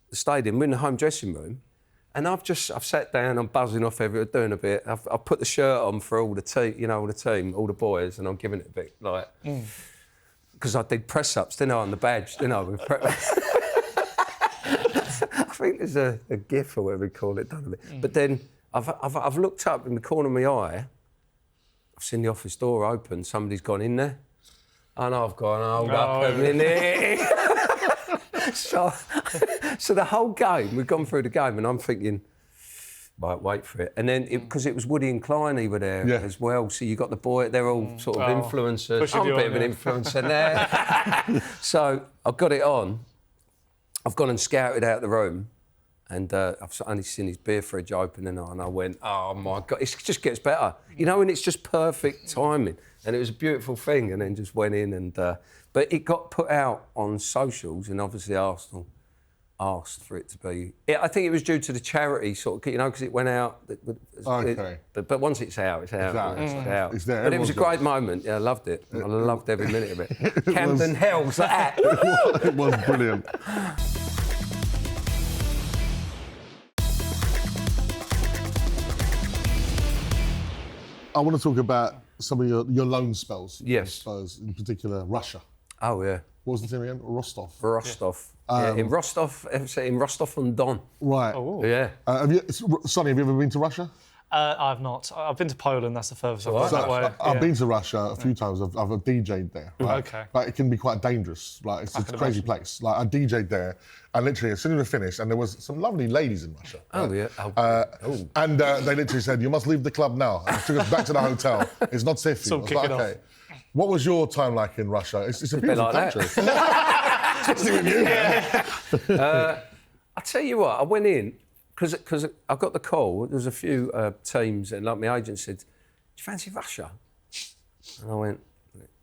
Speaker 2: the stadium, we're in the home dressing room, and I've sat down, I'm buzzing off everywhere, doing a bit. I've put the shirt on for all the team, all the boys, and I'm giving it a bit, like... Because I did press-ups, didn't I, on the badge, didn't I? I think there's a gif or whatever we call it, done a bit. But then I've looked up in the corner of my eye, I've seen the office door open, somebody's gone in there, and I've gone, hold up a minute. So the whole game, we've gone through the game, and I'm thinking, right, wait for it. And then, because it was Woody and Kleiny were there as well, so you got the boy, they're all sort of influencers. I'm a bit of an influencer there. So I've got it on. I've gone and scouted out the room, and I've only seen his beer fridge open, and I went, oh my God, it just gets better. And it's just perfect timing. And it was a beautiful thing, and then just went in, and but it got put out on socials, and obviously Arsenal asked for it to be... I think it was due to the charity sort of, because it went out...
Speaker 1: Okay.
Speaker 2: But once it's out, it's out.
Speaker 1: Exactly.
Speaker 2: It's out.
Speaker 1: It's there.
Speaker 2: But it was a great moment. Yeah, I loved it. I loved every minute of it. Camden Hell's that.
Speaker 1: It was brilliant. I want to talk about some of your loan spells.
Speaker 2: Yes.
Speaker 1: Spurs, in particular, Russia.
Speaker 2: Oh, yeah.
Speaker 1: What was the team again? Rostov.
Speaker 2: In Rostov-on-Don.
Speaker 1: Right.
Speaker 3: Oh.
Speaker 2: Yeah.
Speaker 1: Sonny, have you ever been to Russia?
Speaker 3: I've not. I've been to Poland, that's the furthest I've gone that way.
Speaker 1: I've been to Russia a few times. I've DJ'd there. Right?
Speaker 3: Okay.
Speaker 1: But it can be quite dangerous. Like, it's a crazy place. Like, I DJ'd there, and literally, as soon as we finished, and there was some lovely ladies in Russia.
Speaker 2: Oh,
Speaker 1: right?
Speaker 2: yeah.
Speaker 1: And they literally said, you must leave the club now. And took us back to the hotel. It's not safe for you. I was like, okay. What was your time like in Russia? It's a beautiful country. Especially with you.
Speaker 2: I tell you what, I went in, because I got the call, there was a few teams, and like my agent said, do you fancy Russia? And I went,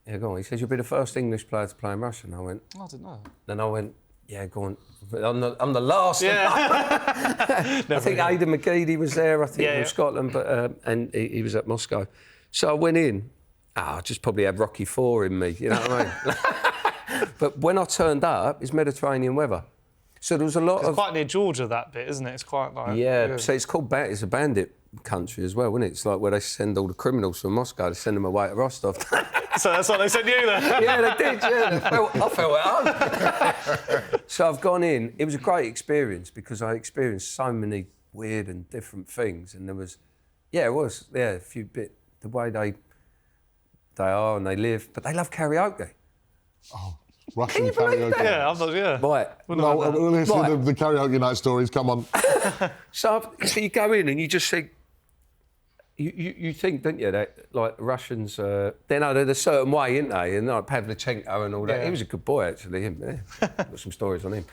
Speaker 2: yeah, go on. He says, you'll be the first English player to play in Russia. And I went,
Speaker 3: I didn't know.
Speaker 2: Then I went, yeah, go on. I'm the last.
Speaker 3: Yeah.
Speaker 2: I think Aidan McGeady was there, I think, from Scotland, but and he was at Moscow. So I went in, I just probably had Rocky IV in me, you know what I mean? But when I turned up, it's Mediterranean weather. So there was a lot
Speaker 3: It's quite near Georgia, that bit, isn't it? It's quite like...
Speaker 2: Yeah, so it's called... It's a bandit country as well, isn't it? It's like where they send all the criminals from Moscow, they send them away to Rostov.
Speaker 3: So that's what they sent you then?
Speaker 2: Yeah, they did, yeah. I felt at home. So I've gone in. It was a great experience because I experienced so many weird and different things. And there was... Yeah, it was. Yeah, a few bit... The way they are and they live. But they love karaoke.
Speaker 1: Oh. Russian
Speaker 2: you believe
Speaker 1: karaoke.
Speaker 2: that?
Speaker 3: Yeah.
Speaker 2: Right.
Speaker 1: No, let's hear the karaoke night stories. Come on.
Speaker 2: So you go in and you just think, you think, don't you, that like Russians, they're a certain way, isn't they? And like Pavlichenko and all that.
Speaker 3: Yeah.
Speaker 2: He was a good boy, actually. Him, yeah. Got some stories on him.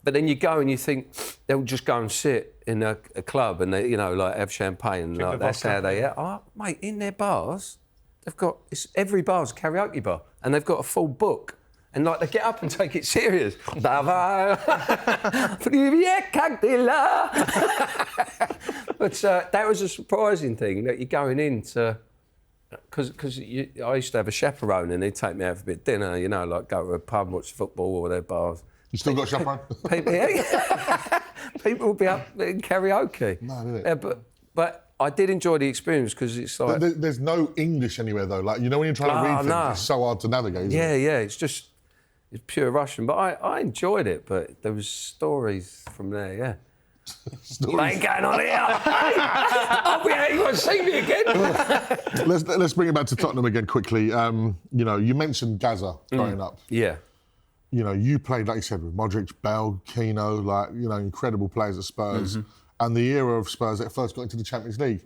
Speaker 2: But then you go and you think they'll just go and sit in a club and they, like have champagne and like, that's how they. Oh, mate, in their bars, they've got every bar's a karaoke bar and they've got a full book. And like they get up and take it serious. But that was a surprising thing that you're going into, because I used to have a chaperone and he'd take me out for a bit of dinner, like go to a pub, watch football or their bars.
Speaker 1: You still got a chaperone?
Speaker 2: People would be up in karaoke.
Speaker 1: No, did it?
Speaker 2: But I did enjoy the experience because it's like...
Speaker 1: There's no English anywhere though. Like, when you're trying to read things, it's so hard to navigate, isn't it?
Speaker 2: Yeah, it's just... It's pure Russian, but I enjoyed it. But there was stories from there, yeah.
Speaker 1: Stories.
Speaker 2: What ain't going on here? I'll be out. You want to see me again?
Speaker 1: Let's bring it back to Tottenham again quickly. You mentioned Gaza growing up.
Speaker 2: Yeah.
Speaker 1: You played, like you said, with Modric, Bell, Keno, incredible players at Spurs. And the era of Spurs that first got into the Champions League.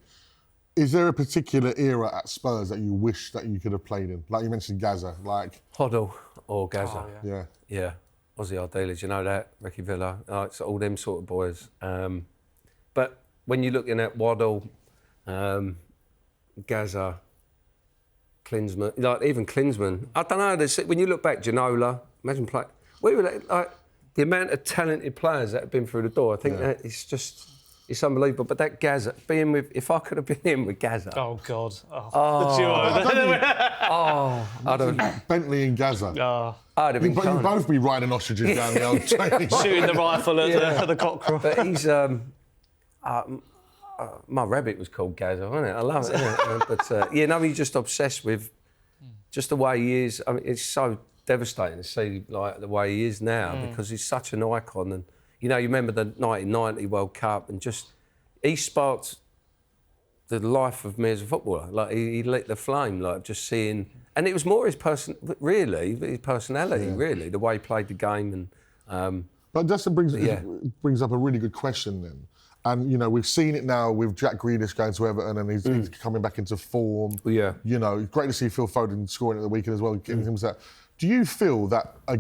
Speaker 1: Is there a particular era at Spurs that you wish that you could have played in? Like you mentioned Gaza, like...
Speaker 2: Hoddle or Gaza.
Speaker 3: Oh,
Speaker 1: Yeah.
Speaker 2: Yeah. Aussie Ardelas, you know that? Ricky Villa. It's all them sort of boys. But when you're looking at Waddle, Gaza, Klinsmann, like even Klinsmann, I don't know, when you look back, Ginola, imagine playing... We were like the amount of talented players that have been through the door, I think that it's just... It's unbelievable, but that Gaza, if I could have been in with Gaza...
Speaker 3: Oh, God. The duo.
Speaker 2: I'd have...
Speaker 1: Bentley and Gaza.
Speaker 2: I'd have been
Speaker 1: But you'd both be riding ostriches down the old training.
Speaker 3: Shooting the rifle at the cockerel.
Speaker 2: But he's... my rabbit was called Gaza, wasn't it? I love it, isn't it? But, he's just obsessed with just the way he is. I mean, it's so devastating to see like the way he is now because he's such an icon. And, you remember the 1990 World Cup and just... He sparked the life of me as a footballer. Like, he lit the flame, like, just seeing... And it was more his personality, really, the way he played the game. And
Speaker 1: But that brings up a really good question then. And, we've seen it now with Jack Grealish going to Everton and he's coming back into form.
Speaker 2: Yeah.
Speaker 1: Great to see Phil Foden scoring at the weekend as well, getting himself... Do you feel that a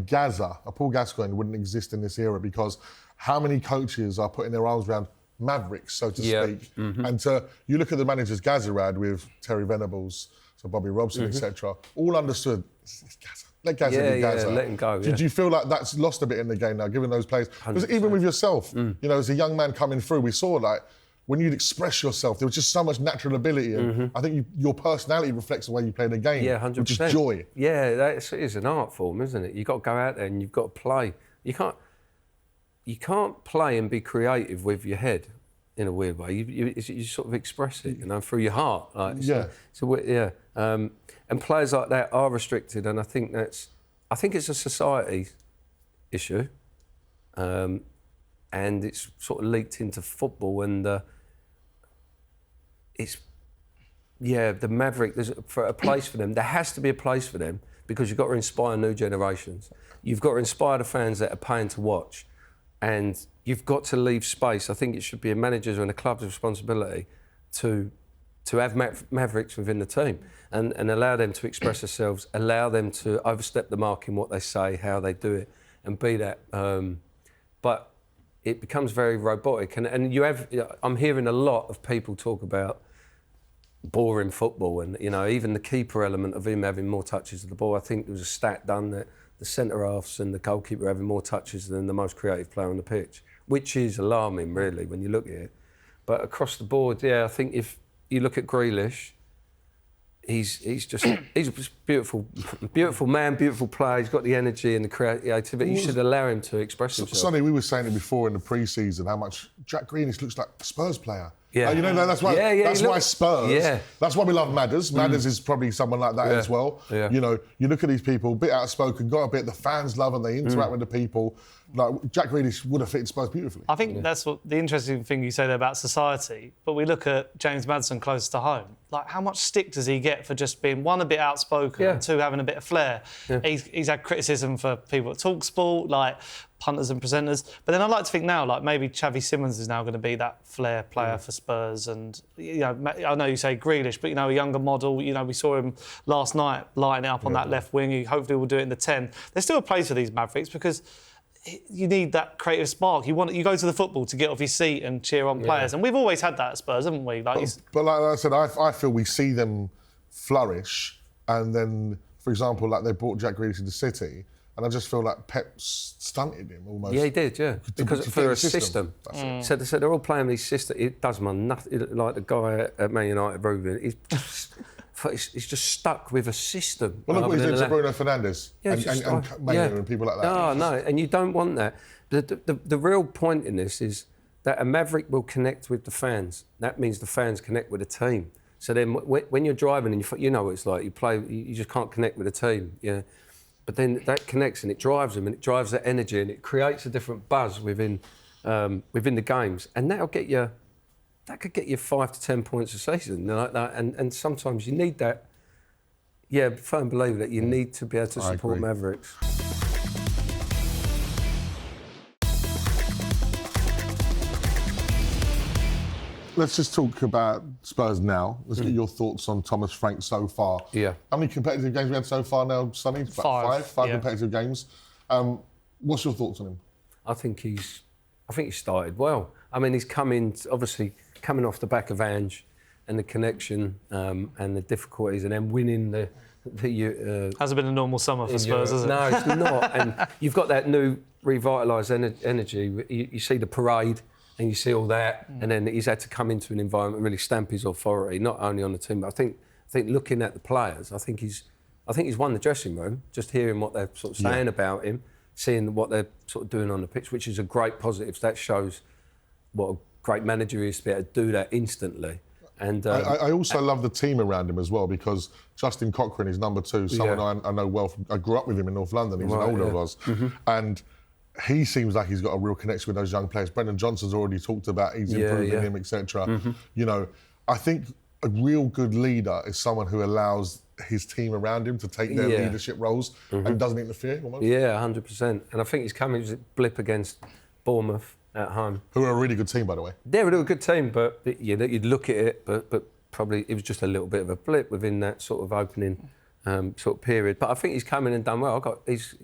Speaker 1: Paul Gascoigne wouldn't exist in this era because how many coaches are putting their arms around Mavericks, so to speak? And you look at the managers Gaza had with Terry Venables, so Bobby Robson, etc., all understood, it's Gaza. Let Gaza be Gaza.
Speaker 2: Let him go,
Speaker 1: Do you feel like that's lost a bit in the game now, given those players? Because even with yourself, as a young man coming through, we saw like, when you'd express yourself, there was just so much natural ability. And I think your personality reflects the way you play the game,
Speaker 2: 100%.
Speaker 1: which is joy.
Speaker 2: Yeah, it is an art form, isn't it? You've got to go out there and you've got to play. You can't play and be creative with your head in a weird way. You sort of express it, through your heart. Like, and players like that are restricted, and I think it's a society issue, and it's sort of leaked into football, and the Maverick. There's a place for them. There has to be a place for them because you've got to inspire new generations. You've got to inspire the fans that are paying to watch. And you've got to leave space. I think it should be a manager's and a club's responsibility to have Mavericks within the team and allow them to express themselves, allow them to overstep the mark in what they say, how they do it, and be that. But it becomes very robotic. And I'm hearing a lot of people talk about boring football and, even the keeper element of him having more touches of the ball. I think there was a stat done that the centre-halves and the goalkeeper having more touches than the most creative player on the pitch, which is alarming, really, when you look at it. But across the board, I think if you look at Grealish, he's a beautiful man, beautiful player. He's got the energy and the creativity. You should allow him to express himself.
Speaker 1: Sonny, we were saying it before in the pre-season how much Jack Grealish looks like a Spurs player.
Speaker 2: Yeah.
Speaker 1: That's why. That's why Spurs.
Speaker 2: Yeah.
Speaker 1: That's why we love Madders. Madders is probably someone like that as well.
Speaker 2: Yeah.
Speaker 1: You look at these people, a bit outspoken, got a bit. The fans love and they interact with the people. Like Jack Grealish would have fit Spurs beautifully.
Speaker 3: I think that's what the interesting thing you say there about society. But we look at James Maddison close to home. Like, how much stick does he get for just being, one, a bit outspoken, and two, having a bit of flair? Yeah. He's had criticism for people at talkSPORT, like punters and presenters. But then I'd like to think now, like maybe Xavi Simons is now going to be that flair player for Spurs. And, you know, I know you say Grealish, but, you know, a younger model. You know, we saw him last night lighting it up on that left wing. He hopefully will do it in the 10. There's still a place for these Mavericks because you need that creative spark. You go to the football to get off your seat and cheer on players, and we've always had that at Spurs, haven't we? Like,
Speaker 1: but like I said, I feel we see them flourish, and then, for example, like they brought Jack Grealish into City, and I just feel like Pep stunted him almost.
Speaker 2: Yeah, he did, yeah. Because for a system. So they're all playing these systems. It does man nothing. Like the guy at Man United, Ruben, he's just stuck with a system.
Speaker 1: Well, look what he's doing to Bruno Fernandes and Maynard and people like that.
Speaker 2: No, and you don't want that. The real point in this is that a Maverick will connect with the fans. That means the fans connect with the team. So then when you're driving and you know what it's like, you just can't connect with the team. Yeah. But then that connects and it drives them and it drives that energy and it creates a different buzz within the games. And that could get you 5 to 10 points a season, like that. And sometimes you need that. Yeah, firm believer that you need to be able to support Mavericks.
Speaker 1: Let's just talk about Spurs now. Let's get your thoughts on Thomas Frank so far.
Speaker 2: Yeah.
Speaker 1: How many competitive games we had so far now, Sonny? About five competitive games. What's your thoughts on him?
Speaker 2: I think he started well. I mean, he's coming off the back of Ange and the connection and the difficulties, and then winning the
Speaker 3: hasn't been a normal summer for Spurs, has it?
Speaker 2: No, it's not. And you've got that new revitalised energy. You see the parade. And you see all that, and then he's had to come into an environment and really stamp his authority, not only on the team, but I think looking at the players, I think he's won the dressing room. Just hearing what they're sort of saying about him, seeing what they're sort of doing on the pitch, which is a great positive. That shows what a great manager he is to be able to do that instantly. And
Speaker 1: I also love the team around him as well, because Justin Cochrane is number 2, someone I know well. I grew up with him in North London. He's an older of us, and he seems like he's got a real connection with those young players. Brendan Johnson's already talked about he's improving him, etc. You know, I think a real good leader is someone who allows his team around him to take their leadership roles and doesn't interfere almost. Yeah,
Speaker 2: 100%. And I think he's coming with a blip against Bournemouth at home.
Speaker 1: Who are a really good team, by the way.
Speaker 2: They're a good team, but you'd look at it, but probably it was just a little bit of a blip within that sort of opening sort of period. But I think he's come in and done well. He's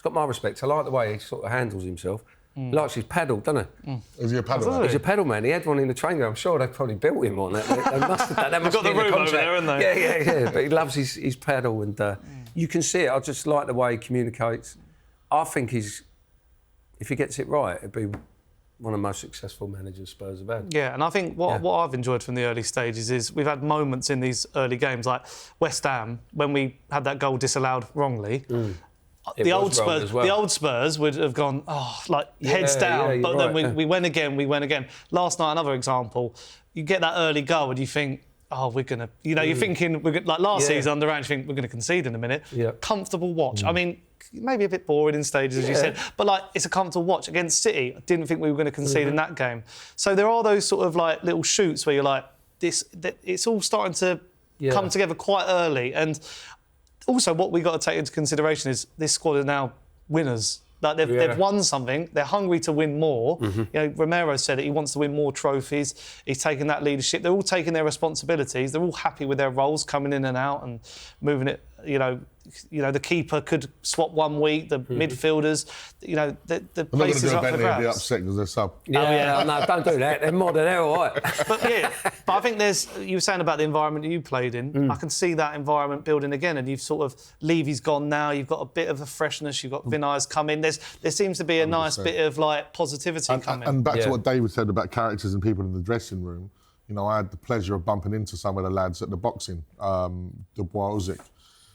Speaker 2: got my respect. I like the way he sort of handles himself. He likes his paddle, doesn't he?
Speaker 1: Is he a paddle man?
Speaker 2: He's a paddle man. He had one in the training ground. I'm sure they probably built him on that. They must have done. That must
Speaker 3: got the room over there, haven't
Speaker 2: they? Yeah. But he loves his paddle, and you can see it. I just like the way he communicates. I think if he gets it right, it'd be one of the most successful managers Spurs have had.
Speaker 3: Yeah, and I think what I've enjoyed from the early stages is we've had moments in these early games, like West Ham, when we had that goal disallowed wrongly. The old Spurs would have gone, heads down. But then we went again. Last night, another example. You get that early goal and you think, we're going to... You know, you're thinking, like last season under Ange, you think we're going to concede in a minute. Yeah. Comfortable watch. I mean, maybe a bit boring in stages, as you said. But, it's a comfortable watch. Against City, I didn't think we were going to concede in that game. So there are those sort of, little shoots where you're like, it's all starting to come together quite early. And... Also, what we've got to take into consideration is this squad are now winners. Like they've won something. They're hungry to win more. You know, Romero said it. He wants to win more trophies. He's taken that leadership. They're all taking their responsibilities. They're all happy with their roles, coming in and out and moving it. You know, the keeper could swap one week. The midfielders, the places are up for grabs. I'm not going to do a Bentley and be upset
Speaker 1: because they're sub.
Speaker 2: No, don't do that. They're modern. They're all right.
Speaker 3: But I think you were saying about the environment you played in. I can see that environment building again, and you've sort of Levy's gone now. You've got a bit of a freshness. You've got Vinay's come in. There seems to be a 100%. Nice bit of positivity coming.
Speaker 1: And back to what David said about characters and people in the dressing room. You know, I had the pleasure of bumping into some of the lads at the boxing, the Boazic.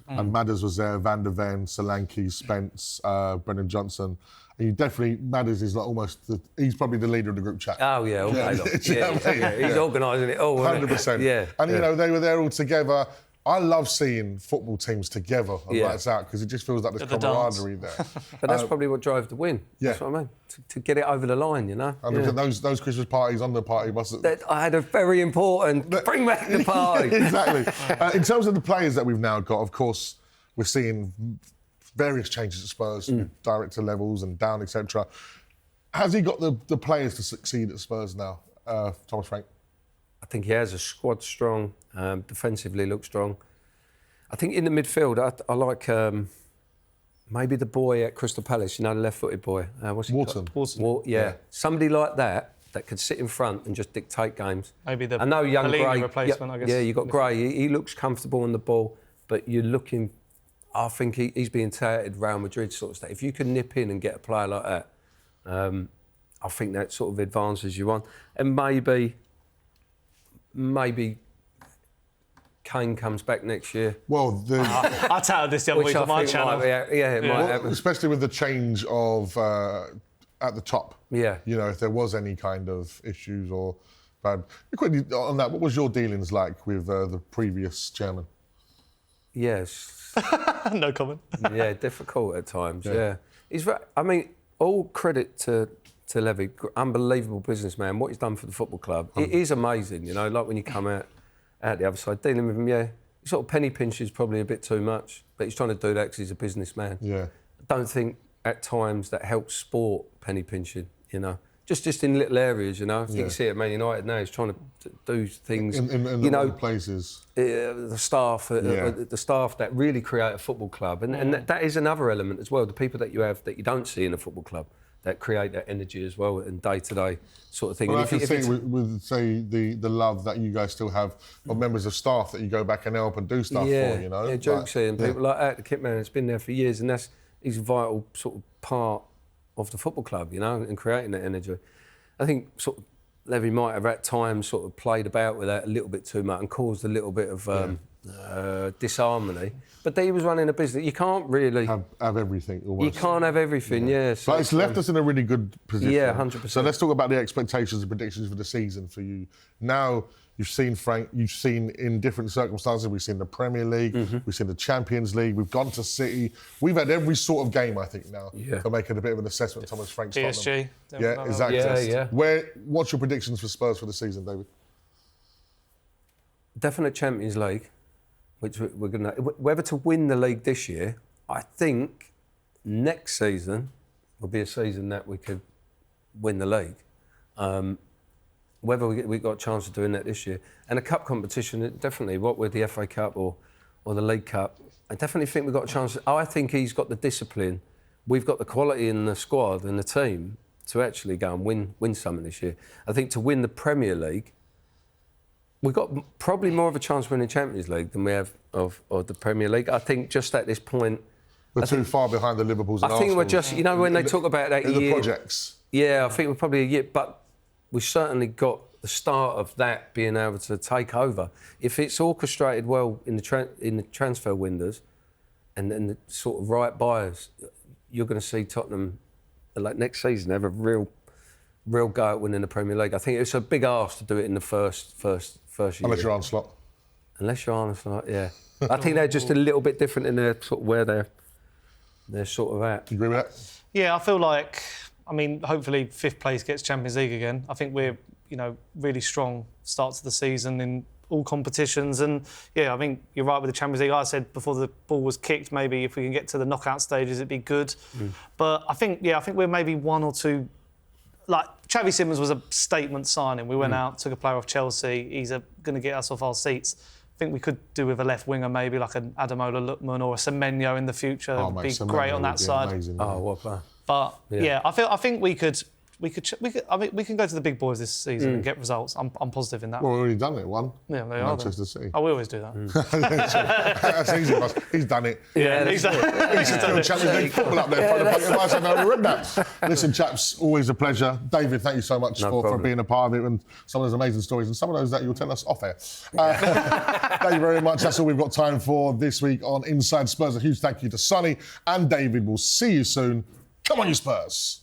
Speaker 1: And Madders was there, Van der Ven, Solanke, Spence, Brendan Johnson. And you definitely, Madders is he's probably the leader of the group chat.
Speaker 2: Oh, yeah. He's organising it all.
Speaker 1: 100%.
Speaker 2: Yeah.
Speaker 1: And, they were there all together. I love seeing football teams together and lights out because it just feels like there's camaraderie there.
Speaker 2: But that's probably what drove the win.
Speaker 1: Yeah.
Speaker 2: That's what I mean. To get it over the line, you know.
Speaker 1: And those Christmas parties on the party bus.
Speaker 2: I had a very important bring back the party.
Speaker 1: Exactly. In terms of the players that we've now got, of course, we're seeing various changes at Spurs, director levels and down, etc. Has he got the players to succeed at Spurs now, Thomas Frank?
Speaker 2: I think he has a squad strong, defensively looks strong. I think in the midfield, I like maybe the boy at Crystal Palace, you know, the left-footed boy. What's he
Speaker 1: Wharton.
Speaker 2: Wharton. Yeah. Somebody like that could sit in front and just dictate games.
Speaker 3: Maybe the
Speaker 2: I know young
Speaker 3: Pellegrini
Speaker 2: Gray
Speaker 3: replacement, I guess.
Speaker 2: Yeah, you've got Gray. He looks comfortable on the ball, but you're looking. I think he's being touted Real Madrid sort of stuff. If you can nip in and get a player like that, I think that sort of advances you on. And maybe Kane comes back next year.
Speaker 1: Well,
Speaker 3: I touted this the other week on my channel.
Speaker 2: It might happen.
Speaker 1: Especially with the change of at the top.
Speaker 2: Yeah.
Speaker 1: You know, if there was any kind of issues or bad. Quickly on that, what was your dealings like with the previous chairman?
Speaker 2: Yes.
Speaker 3: No comment.
Speaker 2: Yeah, difficult at times. Yeah. He's. I mean, all credit to Levy, unbelievable businessman. What he's done for the football club, it is amazing. You know, like when you come out the other side, dealing with him. Yeah, he sort of penny pinches probably a bit too much, but he's trying to do that because he's a businessman.
Speaker 1: Yeah.
Speaker 2: I don't think at times that helps sport penny pinching. You know, just in little areas. You know, you can see it at Man United now. He's trying to do things
Speaker 1: in
Speaker 2: you know,
Speaker 1: places.
Speaker 2: The staff that really create a football club, and that is another element as well. The people that you have that you don't see in a football club that create that energy as well and day-to-day sort of thing.
Speaker 1: Well,
Speaker 2: and
Speaker 1: I can see with say the love that you guys still have of members of staff that you go back and help and do stuff for, you know.
Speaker 2: Yeah, Jokesy and people like that. The kit man has been there for years, and he's a vital sort of part of the football club, you know, and creating that energy. I think sort of Levy might have at times sort of played about with that a little bit too much and caused a little bit of disharmony. But he was running a business. You can't really
Speaker 1: have everything. Almost.
Speaker 2: You can't have everything. Yeah. So
Speaker 1: but it's left us in a really good position.
Speaker 2: Yeah, 100%.
Speaker 1: So let's talk about the expectations and predictions for the season for you. Now you've seen Frank. You've seen in different circumstances. We've seen the Premier League. We've seen the Champions League. We've gone to City. We've had every sort of game, I think, now for making a bit of an assessment. Thomas Frank's
Speaker 3: PSG.
Speaker 1: Yeah, exactly.
Speaker 2: Yeah.
Speaker 1: What's your predictions for Spurs for the season, David?
Speaker 2: Definite Champions League, which we're going to... Whether to win the league this year, I think next season will be a season that we could win the league. Whether we got a chance of doing that this year. And a cup competition, definitely, what with the FA Cup or the League Cup, I definitely think we've got a chance. I think he's got the discipline. We've got the quality in the squad and the team to actually go and win something this year. I think to win the Premier League, we've got probably more of a chance of winning the Champions League than we have of the Premier League. I think just at this point...
Speaker 1: We're too far behind the Liverpools and
Speaker 2: I think
Speaker 1: Arsenal.
Speaker 2: we're just, you know, when they talk about that
Speaker 1: in
Speaker 2: year...
Speaker 1: the projects.
Speaker 2: Yeah, I think we're probably a year, but we've certainly got the start of that being able to take over. If it's orchestrated well in the transfer windows and the sort of right buyers, you're going to see Tottenham, like next season, have a real go at winning the Premier League. I think it's a big ask to do it in the first year.
Speaker 1: Unless you're Arne Slot.
Speaker 2: Unless you're Arne Slot, yeah. I think they're just a little bit different in their sort of where they're sort of at.
Speaker 1: You agree with that?
Speaker 3: Yeah, I feel like, I mean, hopefully fifth place gets Champions League again. I think we're, you know, really strong starts of the season in all competitions. And, yeah, I think you're right with the Champions League. I said before the ball was kicked, maybe if we can get to the knockout stages, it'd be good. But I think we're maybe one or two... Like, Xavi Simons was a statement signing. We went out, took a player off Chelsea. He's going to get us off our seats. I think we could do with a left winger, maybe like an Adamola Lookman or a Semenyo in the future. It'd be great on that side.
Speaker 1: Amazing,
Speaker 2: oh, what a player.
Speaker 3: But yeah, I think we could. I mean, we can go to the big boys this season and get results. I'm positive in that.
Speaker 1: Well, we've already done it. One.
Speaker 3: Yeah, they
Speaker 1: Manchester City.
Speaker 3: Oh, we always do that.
Speaker 1: That's easy for us. He's done it.
Speaker 3: Yeah, exactly.
Speaker 1: He's still Champions League football up there. I've never read that. Listen, chaps, always a pleasure. David, thank you so much for being a part of it and some of those amazing stories and some of those that you'll tell us off air. Thank you very much. That's all we've got time for this week on Inside Spurs. A huge thank you to Sonny and David. We'll see you soon. Come on, you Spurs.